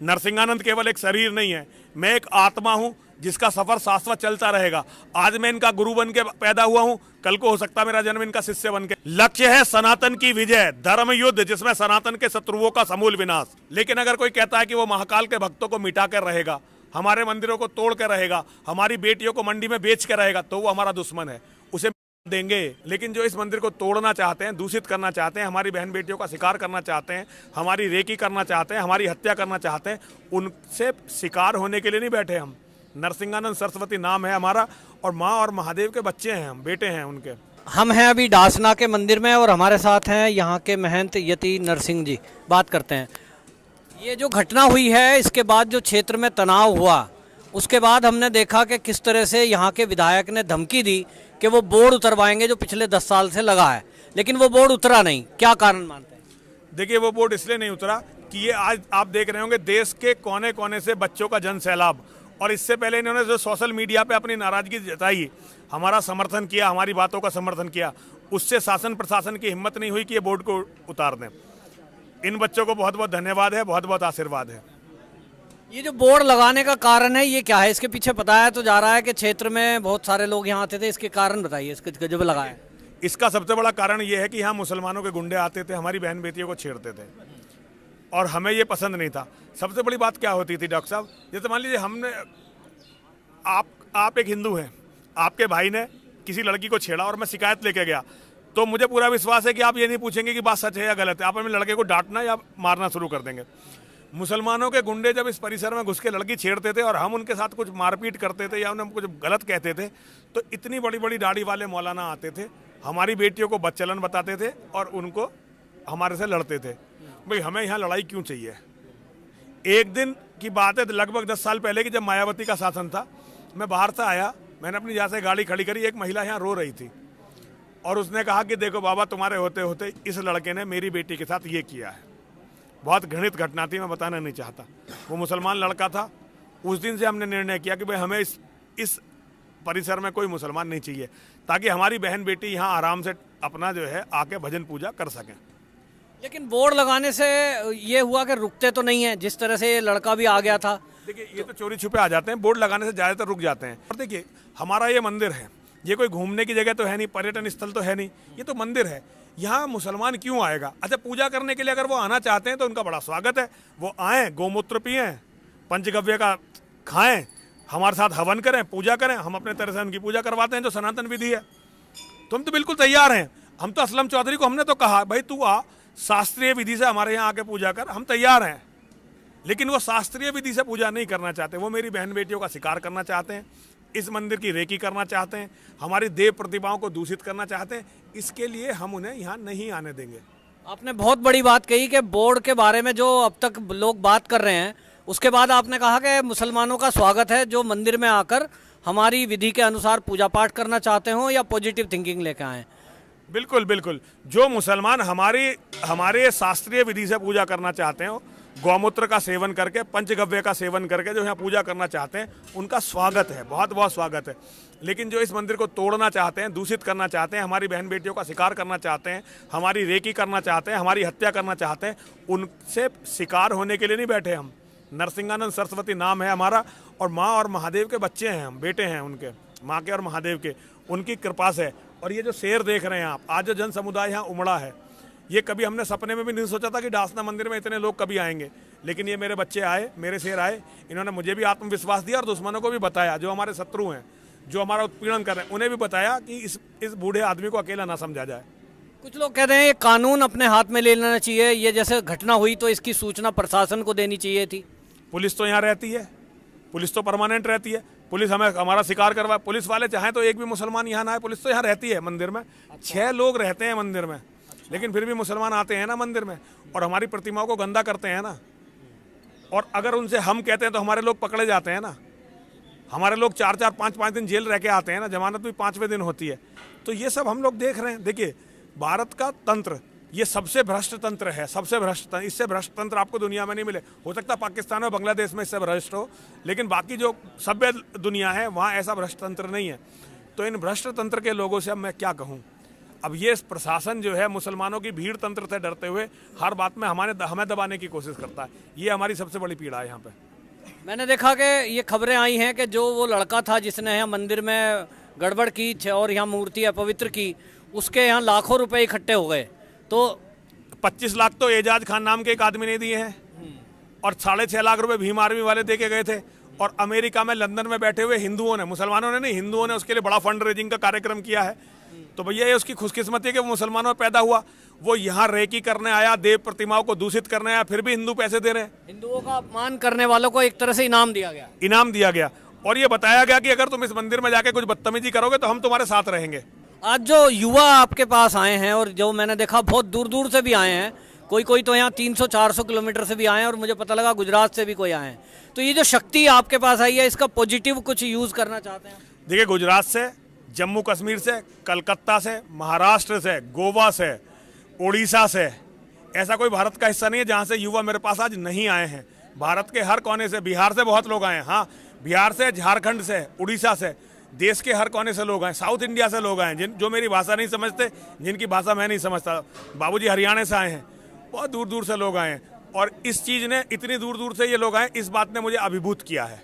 नरसिंहानंद केवल एक शरीर नहीं है, मैं एक आत्मा हूं जिसका सफर शाश्वत चलता रहेगा। आज मैं इनका गुरु बन के पैदा हुआ हूं, कल को हो सकता है मेरा जन्म इनका शिष्य बन के। लक्ष्य है सनातन की विजय, धर्म युद्ध जिसमें सनातन के शत्रुओं का समूल विनाश। लेकिन अगर कोई कहता है कि वो महाकाल के भक्तों को मिटा कर रहेगा, हमारे मंदिरों को तोड़ कर रहेगा, हमारी बेटियों को मंडी में बेच कर रहेगा, तो वो हमारा दुश्मन है, उसे देंगे। लेकिन जो इस मंदिर को तोड़ना चाहते हैं, दूषित करना चाहते हैं, हमारी बहन बेटियों का शिकार करना चाहते हैं, हमारी रेकी करना चाहते हैं, हमारी हत्या करना चाहते हैं, उनसे शिकार होने के लिए नहीं बैठे हम। नरसिंहानंद सरस्वती नाम है हमारा, और माँ और महादेव के बच्चे हैं हम, बेटे हैं उनके। हम हैं अभी डासना के मंदिर में और हमारे साथ हैं यहाँ के महंत यति नरसिंह जी। बात करते हैं, ये जो घटना हुई है इसके बाद जो क्षेत्र में तनाव हुआ, उसके बाद हमने देखा कि किस तरह से यहाँ के विधायक ने धमकी दी कि वो बोर्ड उतरवाएंगे जो पिछले 10 साल से लगा है, लेकिन वो बोर्ड उतरा नहीं। क्या कारण मानते हैं? देखिए, वो बोर्ड इसलिए नहीं उतरा कि ये आज आप देख रहे होंगे देश के कोने कोने से बच्चों का जन सैलाब, और इससे पहले इन्होंने जो सोशल मीडिया पे अपनी नाराजगी जताई, हमारा समर्थन किया, हमारी बातों का समर्थन किया, उससे शासन प्रशासन की हिम्मत नहीं हुई कि ये बोर्ड को उतार दें। इन बच्चों को बहुत बहुत धन्यवाद है, बहुत बहुत आशीर्वाद है। ये जो बोर्ड लगाने का कारण है ये क्या है? इसके पीछे बताया तो जा रहा है कि क्षेत्र में बहुत सारे लोग यहाँ आते थे, इसके कारण बताइए, इसके जब लगाया। इसका सबसे बड़ा कारण ये है कि यहाँ मुसलमानों के गुंडे आते थे, हमारी बहन बेटियों को छेड़ते थे, और हमें ये पसंद नहीं था। सबसे बड़ी बात क्या होती थी डॉक्टर साहब, जैसे मान लीजिए हमने आप एक हिंदू हैं, आपके भाई ने किसी लड़की को छेड़ा और मैं शिकायत लेके गया, तो मुझे पूरा विश्वास है कि आप ये नहीं पूछेंगे कि बात सच है या गलत है, आप अपने लड़के को डांटना या मारना शुरू कर देंगे। मुसलमानों के गुंडे जब इस परिसर में घुस के लड़की छेड़ते थे और हम उनके साथ कुछ मारपीट करते थे या उन्हें कुछ गलत कहते थे, तो इतनी बड़ी बड़ी दाढ़ी वाले मौलाना आते थे, हमारी बेटियों को बदचलन बताते थे और उनको हमारे से लड़ते थे। भाई हमें यहाँ लड़ाई क्यों चाहिए? एक दिन की बात है, लगभग 10 साल पहले की, जब मायावती का शासन था, मैं बाहर से आया, मैंने अपनी यहाँ से गाड़ी खड़ी करी, एक महिला यहाँ रो रही थी और उसने कहा कि देखो बाबा, तुम्हारे होते होते इस लड़के ने मेरी बेटी के साथ ये किया है। बहुत घृणित घटना थी, मैं बताना नहीं चाहता। वो मुसलमान लड़का था। उस दिन से हमने निर्णय किया कि भाई हमें इस परिसर में कोई मुसलमान नहीं चाहिए, ताकि हमारी बहन बेटी यहाँ आराम से अपना जो है आके भजन पूजा कर सकें। लेकिन बोर्ड लगाने से ये हुआ कि रुकते तो नहीं है, जिस तरह से ये लड़का भी आ गया था। देखिए, ये तो चोरी छुपे आ जाते हैं, बोर्ड लगाने से ज़्यादातर रुक जाते हैं। और देखिए, हमारा ये मंदिर है, ये कोई घूमने की जगह तो है नहीं, पर्यटन स्थल तो है नहीं, ये तो मंदिर है। यहाँ मुसलमान क्यों आएगा? अच्छा, पूजा करने के लिए अगर वो आना चाहते हैं तो उनका बड़ा स्वागत है, वो आएँ, गोमूत्र पिएँ, पंचगव्य का खाएँ, हमारे साथ हवन करें, पूजा करें, हम अपने तरह से उनकी पूजा करवाते हैं जो सनातन विधि है। तो हम तो बिल्कुल तैयार हैं। हम तो असलम चौधरी को हमने तो कहा भाई तू आ, शास्त्रीय विधि से हमारे यहाँ आके पूजा कर, हम तैयार हैं। लेकिन वो शास्त्रीय विधि से पूजा नहीं करना चाहते, वो मेरी बहन बेटियों का शिकार करना चाहते हैं, इस मंदिर की रेकी करना चाहते हैं, हमारी देव प्रतिभाओं को दूषित करना चाहते हैं। इसके लिए हम उन्हें यहाँ नहीं आने देंगे। आपने बहुत बड़ी बात कही कि बोर्ड के बारे में जो अब तक लोग बात कर रहे हैं, उसके बाद आपने कहा कि मुसलमानों का स्वागत है जो मंदिर में आकर हमारी विधि के अनुसार पूजा पाठ करना चाहते हो या पॉजिटिव थिंकिंग लेकर आए। बिल्कुल बिल्कुल, जो मुसलमान हमारे शास्त्रीय विधि से पूजा करना चाहते हो, गौमूत्र का सेवन करके, पंचगव्य का सेवन करके जो यहाँ पूजा करना चाहते हैं, उनका स्वागत है, बहुत बहुत स्वागत है। लेकिन जो इस मंदिर को तोड़ना चाहते हैं, दूषित करना चाहते हैं, हमारी बहन बेटियों का शिकार करना चाहते हैं, हमारी रेकी करना चाहते हैं, हमारी हत्या करना चाहते हैं, उनसे शिकार होने के लिए नहीं बैठे हम। नरसिंहानंद सरस्वती नाम है हमारा, और माँ और महादेव के बच्चे हैं हम, बेटे हैं उनके, माँ के और महादेव के, उनकी कृपा से। और ये जो शेर देख रहे हैं आप, आज जो जन समुदाय यहाँ उमड़ा है, ये कभी हमने सपने में भी नहीं सोचा था कि डासना मंदिर में इतने लोग कभी आएंगे। लेकिन ये मेरे बच्चे आए, मेरे शेर आए, इन्होंने मुझे भी आत्मविश्वास दिया और दुश्मनों को भी बताया, जो हमारे शत्रु हैं, जो हमारा उत्पीड़न कर रहे हैं, उन्हें भी बताया कि इस बूढ़े आदमी को अकेला ना समझा जाए। कुछ लोग कहते हैं ये कानून अपने हाथ में ले लेना चाहिए, ये जैसे घटना हुई तो इसकी सूचना प्रशासन को देनी चाहिए थी। पुलिस तो यहाँ रहती है, पुलिस तो परमानेंट रहती है, पुलिस हमारा शिकार करवाए, पुलिस वाले चाहें तो एक भी मुसलमान यहाँ ना आए, पुलिस तो यहाँ रहती है मंदिर में। 6 लोग रहते हैं मंदिर में, लेकिन फिर भी मुसलमान आते हैं ना मंदिर में, और हमारी प्रतिमाओं को गंदा करते हैं ना। और अगर उनसे हम कहते हैं तो हमारे लोग पकड़े जाते हैं ना, हमारे लोग 4-4, 5-5 दिन जेल रह के आते हैं ना, जमानत भी 5वें दिन होती है। तो ये सब हम लोग देख रहे हैं। देखिए, भारत का तंत्र ये सबसे भ्रष्ट तंत्र है, सबसे भ्रष्ट तंत्र। इससे भ्रष्ट तंत्र आपको दुनिया में नहीं मिले। हो सकता है पाकिस्तान और बांग्लादेश में इससे भ्रष्ट हो, लेकिन बाकी जो सभ्य दुनिया है वहाँ ऐसा भ्रष्ट तंत्र नहीं है। तो इन भ्रष्ट तंत्र के लोगों से अब मैं क्या कहूँ, अब ये प्रशासन जो है मुसलमानों की भीड़ तंत्र से डरते हुए हर बात में हमें दबाने की कोशिश करता है। ये हमारी सबसे बड़ी पीड़ा है यहाँ पे। मैंने देखा कि ये खबरें आई हैं कि जो वो लड़का था जिसने यहाँ मंदिर में गड़बड़ की और यहाँ मूर्ति अपवित्र की, उसके यहाँ लाखों रुपए इकट्ठे हो गए। तो 25 लाख तो एजाज खान नाम के एक आदमी ने दिए हैं और 6.5 लाख रुपए भीम आर्मी वाले दे के गए थे। और अमेरिका में, लंदन में बैठे हुए हिंदुओं ने, मुसलमानों ने नहीं, हिंदुओं ने उसके लिए बड़ा फंड रेजिंग का कार्यक्रम किया है। तो भैया ये उसकी खुशकिस्मती है कि वो मुसलमानों में पैदा हुआ। वो यहाँ रेकी करने आया, देव प्रतिमाओं को दूषित करने आया, फिर भी हिंदू पैसे दे रहे हैं। हिंदुओं का अपमान करने वालों को एक तरह से इनाम दिया गया। और ये बताया गया कि अगर तुम इस मंदिर में जाके कुछ बदतमीजी करोगे तो हम तुम्हारे साथ रहेंगे। आज जो युवा आपके पास आए हैं, और जो मैंने देखा बहुत दूर दूर से भी आए हैं, कोई तो यहाँ 300-400 किलोमीटर से भी आए हैं, और मुझे पता लगा गुजरात से भी कोई आए हैं। तो ये जो शक्ति आपके पास आई है, इसका पॉजिटिव कुछ यूज करना चाहते हैं? देखिए, गुजरात से, जम्मू कश्मीर से, कलकत्ता से, महाराष्ट्र से, गोवा से, उड़ीसा से, ऐसा कोई भारत का हिस्सा नहीं है जहाँ से युवा मेरे पास आज नहीं आए हैं। भारत के हर कोने से, बिहार से बहुत लोग आए हैं। हाँ, बिहार से, झारखंड से, उड़ीसा से, देश के हर कोने से लोग आए, साउथ इंडिया से लोग आए जो मेरी भाषा नहीं समझते, जिनकी भाषा मैं नहीं समझता। बाबूजी हरियाणा से आए हैं, बहुत दूर दूर से लोग आए हैं। और इस चीज़ ने, इतनी दूर दूर से ये लोग आए, इस बात ने मुझे अभिभूत किया है।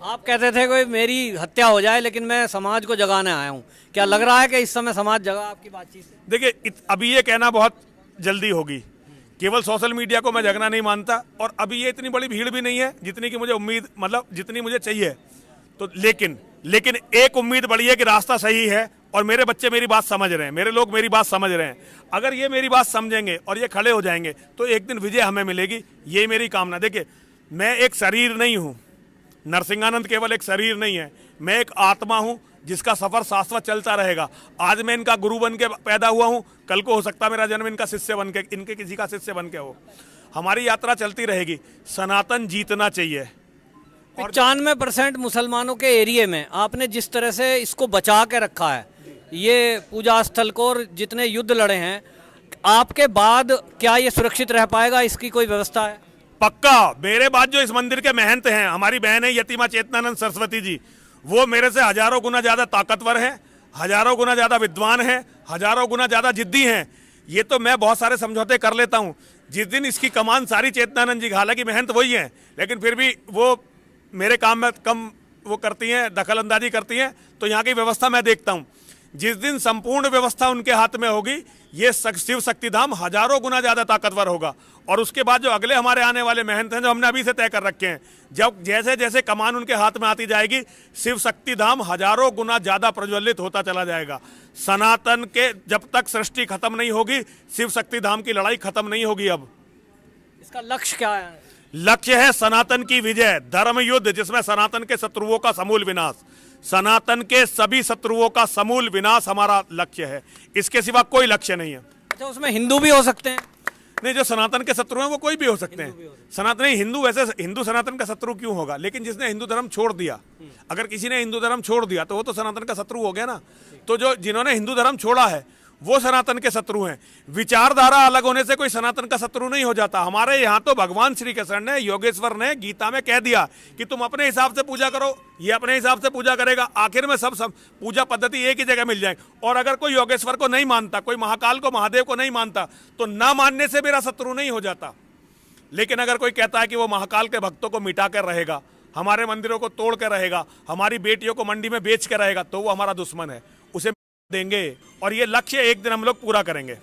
आप कहते थे कोई मेरी हत्या हो जाए, लेकिन मैं समाज को जगाने आया हूँ। क्या लग रहा है कि इस समय समाज जगा आपकी बातचीत से? देखिए, अभी ये कहना बहुत जल्दी होगी। केवल सोशल मीडिया को मैं जगना नहीं मानता, और अभी ये इतनी बड़ी भीड़ भी नहीं है जितनी कि मुझे उम्मीद, मतलब जितनी मुझे चाहिए। तो लेकिन एक उम्मीद बड़ी है कि रास्ता सही है और मेरे बच्चे मेरी बात समझ रहे हैं, मेरे लोग मेरी बात समझ रहे हैं। अगर ये मेरी बात समझेंगे और ये खड़े हो जाएंगे तो एक दिन विजय हमें मिलेगी, ये मेरी कामना। देखिए, मैं एक शरीर नहीं हूँ, नरसिंहानंद केवल एक शरीर नहीं है, मैं एक आत्मा हूँ जिसका सफर शाश्वत चलता रहेगा। आज मैं इनका गुरु बन के पैदा हुआ हूँ, कल को हो सकता है मेरा जन्म इनका शिष्य बन के, इनके किसी का शिष्य बन के हो। हमारी यात्रा चलती रहेगी। सनातन जीतना चाहिए। 95% मुसलमानों के एरिया में आपने जिस तरह से इसको बचा के रखा है, ये पूजा स्थल को, और जितने युद्ध लड़े हैं, आपके बाद क्या ये सुरक्षित रह पाएगा? इसकी कोई व्यवस्था है? पक्का। मेरे बाद जो इस मंदिर के महंत हैं, हमारी बहन है यतिमा चेतनानंद सरस्वती जी, वो मेरे से हजारों गुना ज्यादा ताकतवर हैं, हजारों गुना ज्यादा विद्वान हैं, हजारों गुना ज्यादा जिद्दी हैं। ये तो मैं बहुत सारे समझौते कर लेता हूँ। जिस दिन इसकी कमान सारी चेतनानंद जी, हालांकि महंत वही हैं, लेकिन फिर भी वो मेरे काम में कम वो करती हैं, दखल अंदाजी करती हैं, तो यहाँ की व्यवस्था मैं देखता हूँ। जिस दिन संपूर्ण व्यवस्था उनके हाथ में होगी, ये शिव शक्ति धाम हजारों गुना ज्यादा ताकतवर होगा। और उसके बाद जो अगले हमारे आने वाले महंत हैं, जो हमने अभी से तय कर रखे हैं, जब जैसे जैसे कमान उनके हाथ में आती जाएगी, शिव शक्ति धाम हजारों गुना ज्यादा प्रज्वलित होता चला जाएगा। सनातन के जब तक सृष्टि खत्म नहीं होगी, शिव शक्ति धाम की लड़ाई खत्म नहीं होगी। अब इसका लक्ष्य क्या है? लक्ष्य है सनातन की विजय, धर्म युद्ध, जिसमें सनातन के शत्रुओं का समूल विनाश, सनातन के सभी शत्रुओं का समूल विनाश हमारा लक्ष्य है। इसके सिवा कोई लक्ष्य नहीं है। अच्छा, उसमें हिंदू भी हो सकते हैं? नहीं, जो सनातन के शत्रु हैं वो कोई भी हो सकते हैं। सनातन नहीं, हिंदू, वैसे हिंदू सनातन का शत्रु क्यों होगा? लेकिन जिसने हिंदू धर्म छोड़ दिया, अगर किसी ने हिंदू धर्म छोड़ दिया तो वो तो सनातन का शत्रु हो गया ना। तो जो जिन्होंने हिंदू धर्म छोड़ा है वो सनातन के शत्रु हैं। विचारधारा अलग होने से कोई सनातन का शत्रु नहीं हो जाता। हमारे यहाँ तो भगवान श्री कृष्ण ने, योगेश्वर ने गीता में कह दिया कि तुम अपने हिसाब से पूजा करो, ये अपने हिसाब से पूजा करेगा, आखिर में सब पूजा पद्धति एक ही जगह मिल जाएगी। और अगर कोई योगेश्वर को नहीं मानता, कोई महाकाल को, महादेव को नहीं मानता, तो ना मानने से मेरा शत्रु नहीं हो जाता। लेकिन अगर कोई कहता है कि वो महाकाल के भक्तों को मिटा कर रहेगा, हमारे मंदिरों को तोड़ कर रहेगा, हमारी बेटियों को मंडी में बेच कर रहेगा, तो वो हमारा दुश्मन है। उसे देंगे और ये लक्ष्य एक दिन हम लोग पूरा करेंगे।